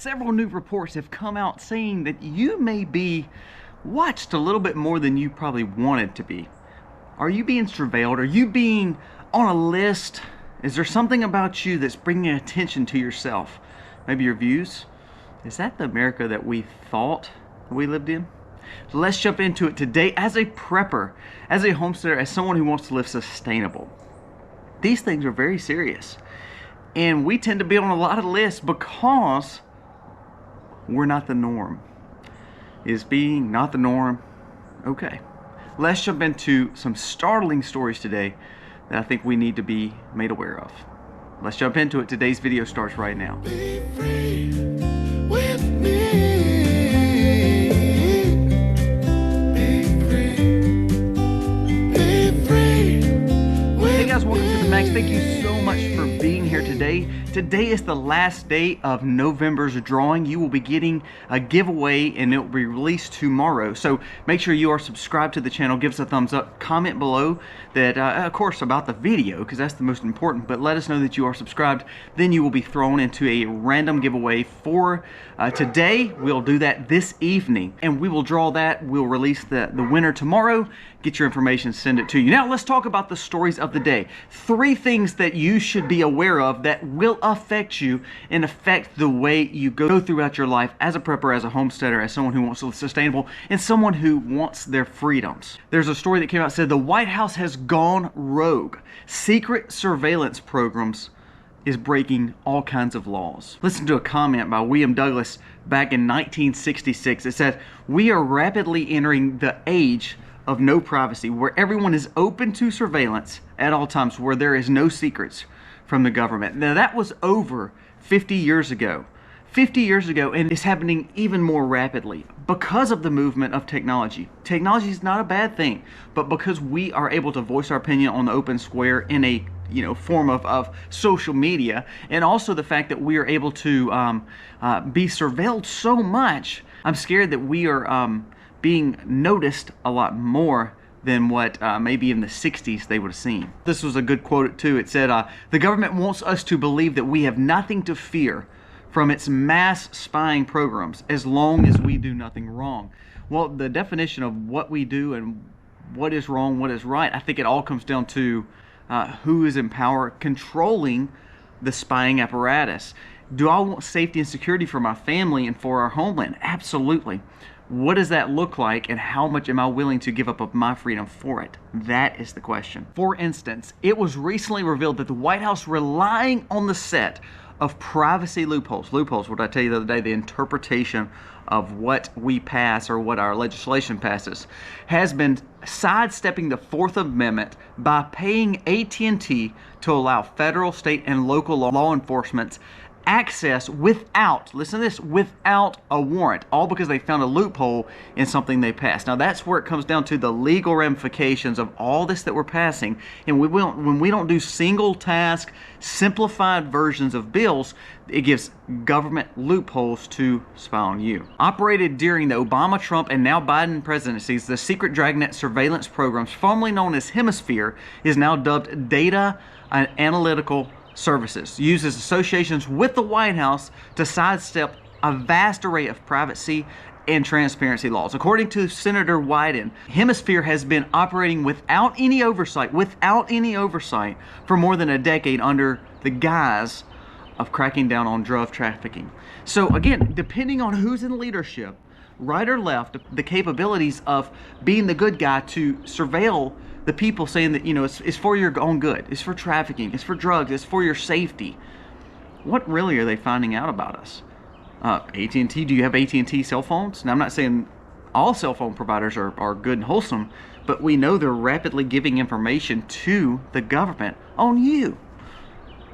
Several new reports have come out saying that you may be watched a little bit more than you probably wanted to be. Are you being surveilled? Are you being on a list? Is there something about you that's bringing attention to yourself? Maybe your views? Is that the America that we thought we lived in? So let's jump into it today as a prepper, as a homesteader, as someone who wants to live sustainable. These things are very serious. And we tend to be on a lot of lists because we're not the norm. Is being not the norm okay? Let's jump into some startling stories today that I think we need to be made aware of. Let's jump into it. Today's video starts right now. Be free with me. Be free. Be free with Hey guys, welcome to the Max. Thank you me. so much for being here today. Today is the last day of November's drawing. You will be getting a giveaway and it will be released tomorrow. So make sure you are subscribed to the channel. Give us a thumbs up. Comment below that, of course, about the video, because that's the most important. But let us know that you are subscribed. Then you will be thrown into a random giveaway for today. We'll do that this evening. And we will draw that. We'll release the winner tomorrow. Get your information, send it to you. Now let's talk about the stories of the day. 3 things that you should be aware of that will affect you and affect the way you go throughout your life as a prepper, as a homesteader, as someone who wants to live sustainable, and someone who wants their freedoms. There's a story that came out that said the White House has gone rogue. Secret surveillance programs is breaking all kinds of laws. Listen to a comment by William Douglas back in 1966. It said, "We are rapidly entering the age of no privacy, where everyone is open to surveillance at all times, where there is no secrets from the government." Now that was over 50 years ago. 50 years ago, and it's happening even more rapidly because of the movement of technology. Technology is not a bad thing, but because we are able to voice our opinion on the open square in a form of social media, and also the fact that we are able to be surveilled so much, I'm scared that we are being noticed a lot more than what maybe in the 60s they would have seen. This was a good quote too. It said, "The government wants us to believe that we have nothing to fear from its mass spying programs as long as we do nothing wrong." Well, the definition of what we do and what is wrong, what is right, I think it all comes down to who is in power controlling the spying apparatus. Do I want safety and security for my family and for our homeland? Absolutely. What does that look like, and how much am I willing to give up of my freedom for it? That is the question. For instance, it was recently revealed that the White House, relying on the set of privacy loopholes, what did I tell you the other day, the interpretation of what we pass or what our legislation passes, has been sidestepping the 4th Amendment by paying AT&T to allow federal, state, and local law enforcement access without, listen to this, without a warrant, all because they found a loophole in something they passed. Now that's where it comes down to the legal ramifications of all this that we're passing. And when we don't do single task, simplified versions of bills, it gives government loopholes to spy on you. Operated during the Obama, Trump, and now Biden presidencies, the secret dragnet surveillance programs, formerly known as Hemisphere, is now dubbed Data Analytical Services, uses associations with the White House to sidestep a vast array of privacy and transparency laws. According to Senator Wyden, Hemisphere has been operating without any oversight for more than a decade under the guise of cracking down on drug trafficking. So again, depending on who's in leadership, right or left, the capabilities of being the good guy to surveil the people, saying that it's for your own good, it's for trafficking, it's for drugs, it's for your safety. What really are they finding out about us? AT&T, do you have AT&T cell phones? Now I'm not saying all cell phone providers are good and wholesome, but we know they're rapidly giving information to the government on you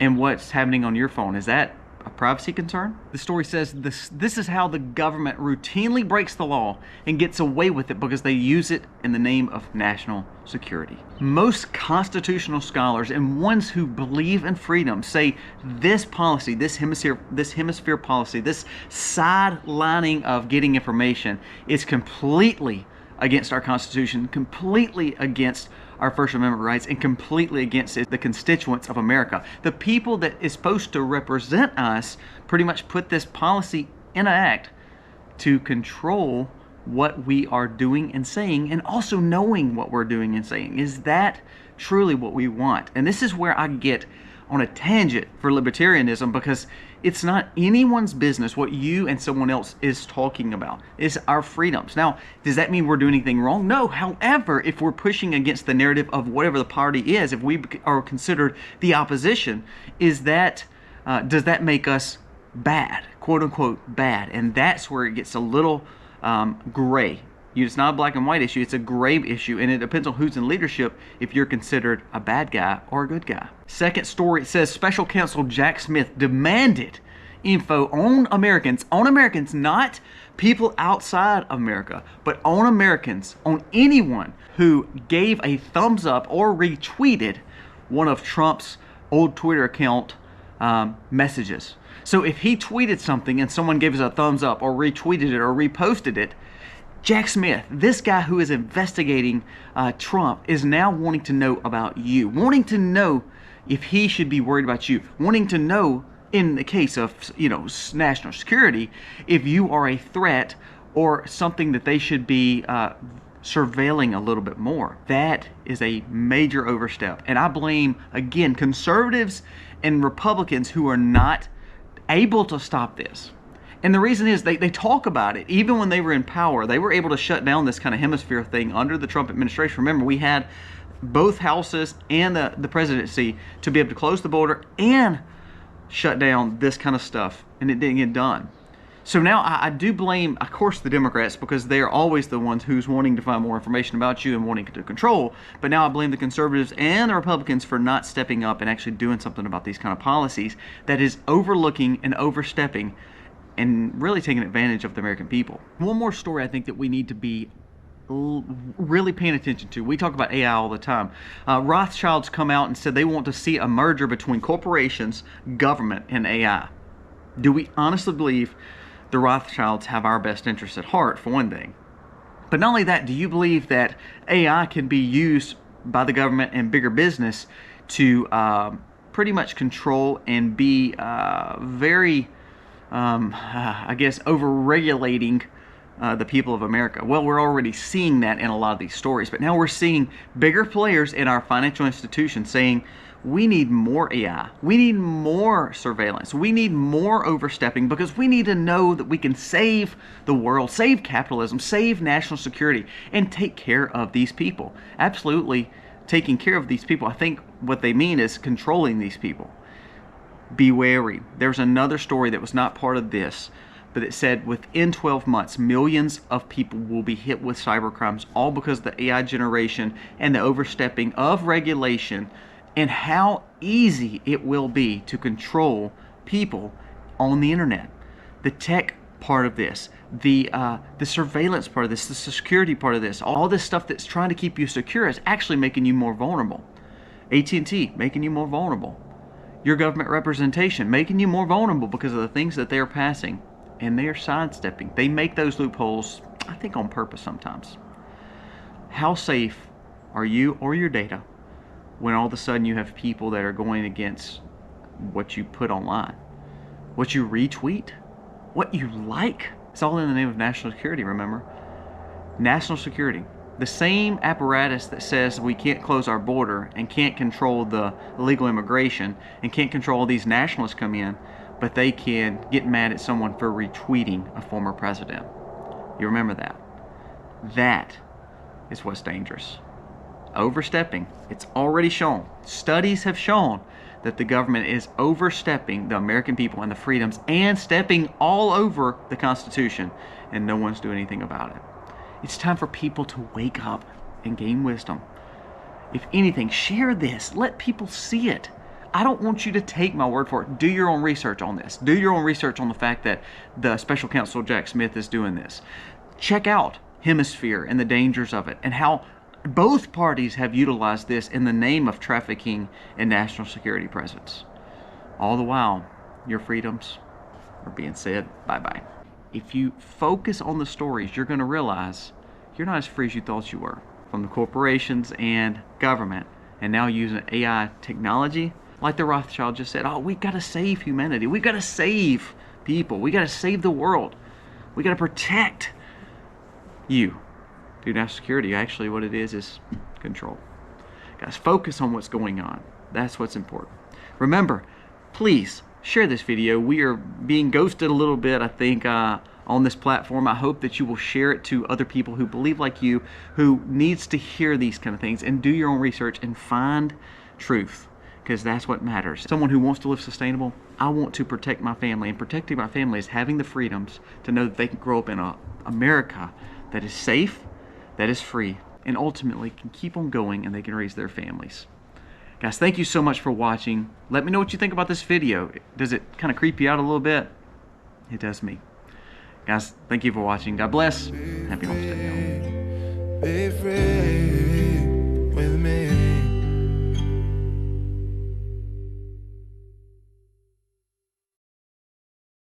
and what's happening on your phone. Is that a privacy concern? The story says this is how the government routinely breaks the law and gets away with it because they use it in the name of national security. Most constitutional scholars and ones who believe in freedom say this policy, this hemisphere policy, this sidelining of getting information is completely against our Constitution, completely against our First Amendment rights and completely against the constituents of America. The people that is supposed to represent us pretty much put this policy in act to control what we are doing and saying, and also knowing what we're doing and saying. Is that truly what we want? And this is where I get on a tangent for libertarianism, because it's not anyone's business what you and someone else is talking about. It's our freedoms. Now, does that mean we're doing anything wrong? No. However, if we're pushing against the narrative of whatever the party is, if we are considered the opposition, is that does that make us bad, quote unquote bad? And that's where it gets a little gray. It's not a black and white issue, it's a gray issue, and it depends on who's in leadership if you're considered a bad guy or a good guy. Second story, it says Special Counsel Jack Smith demanded info on Americans, not people outside America, but on Americans, on anyone who gave a thumbs up or retweeted one of Trump's old Twitter account messages. So if he tweeted something and someone gave us a thumbs up or retweeted it or reposted it, Jack Smith, this guy who is investigating Trump, is now wanting to know about you, wanting to know if he should be worried about you, wanting to know, in the case of national security, if you are a threat or something that they should be surveilling a little bit more. That is a major overstep, and I blame again conservatives and Republicans who are not able to stop this. And the reason is they talk about it. Even when they were in power, they were able to shut down this kind of hemisphere thing under the Trump administration. Remember, we had both houses and the presidency to be able to close the border and shut down this kind of stuff, and it didn't get done. So now I do blame, of course, the Democrats, because they are always the ones who's wanting to find more information about you and wanting to control. But now I blame the conservatives and the Republicans for not stepping up and actually doing something about these kind of policies that is overlooking and overstepping and really taking advantage of the American people. One more story I think that we need to be really paying attention to. We talk about AI all the time. Rothschilds come out and said they want to see a merger between corporations, government, and AI. Do we honestly believe the Rothschilds have our best interests at heart, for one thing? But not only that, do you believe that AI can be used by the government and bigger business to pretty much control and be very I guess, over-regulating the people of America? Well, we're already seeing that in a lot of these stories, but now we're seeing bigger players in our financial institutions saying, we need more AI, we need more surveillance, we need more overstepping, because we need to know that we can save the world, save capitalism, save national security, and take care of these people. Absolutely taking care of these people. I think what they mean is controlling these people. Be wary. There's another story that was not part of this, but it said within 12 months, millions of people will be hit with cybercrimes, all because of the AI generation and the overstepping of regulation, and how easy it will be to control people on the internet. The tech part of this, the surveillance part of this, the security part of this, all this stuff that's trying to keep you secure is actually making you more vulnerable. AT&T making you more vulnerable. Your government representation making you more vulnerable because of the things that they are passing, and they are sidestepping. They make those loopholes, I think, on purpose sometimes. How safe are you or your data when all of a sudden you have people that are going against what you put online, what you retweet, what you like? It's all in the name of national security, remember? National security. The same apparatus that says we can't close our border and can't control the illegal immigration and can't control these nationalists come in, but they can get mad at someone for retweeting a former president. You remember that? That is what's dangerous. Overstepping. It's already shown. Studies have shown that the government is overstepping the American people and the freedoms and stepping all over the Constitution, and no one's doing anything about it. It's time for people to wake up and gain wisdom. If anything, share this. Let people see it. I don't want you to take my word for it. Do your own research on this. Do your own research on the fact that the Special Counsel Jack Smith is doing this. Check out Hemisphere and the dangers of it, and how both parties have utilized this in the name of trafficking and national security presence. All the while, your freedoms are being said bye-bye. If you focus on the stories, you're going to realize you're not as free as you thought you were. from the corporations and government, and now using AI technology, like the Rothschild just said, oh, we gotta save humanity. We gotta save people. We gotta save the world. We gotta protect you. Dude, national security, actually what it is control. Guys, focus on what's going on. That's what's important. Remember, please share this video. We are being ghosted a little bit, I think, on this platform. I hope that you will share it to other people who believe like you, who needs to hear these kind of things, and do your own research and find truth, because that's what matters. Someone who wants to live sustainable, I want to protect my family, and protecting my family is having the freedoms to know that they can grow up in a America that is safe, that is free, and ultimately can keep on going, and they can raise their families. Guys, thank you so much for watching. Let me know what you think about this video. Does it kind of creep you out a little bit? It does me. Guys, thank you for watching. God bless. Happy homesteading. Be free with me.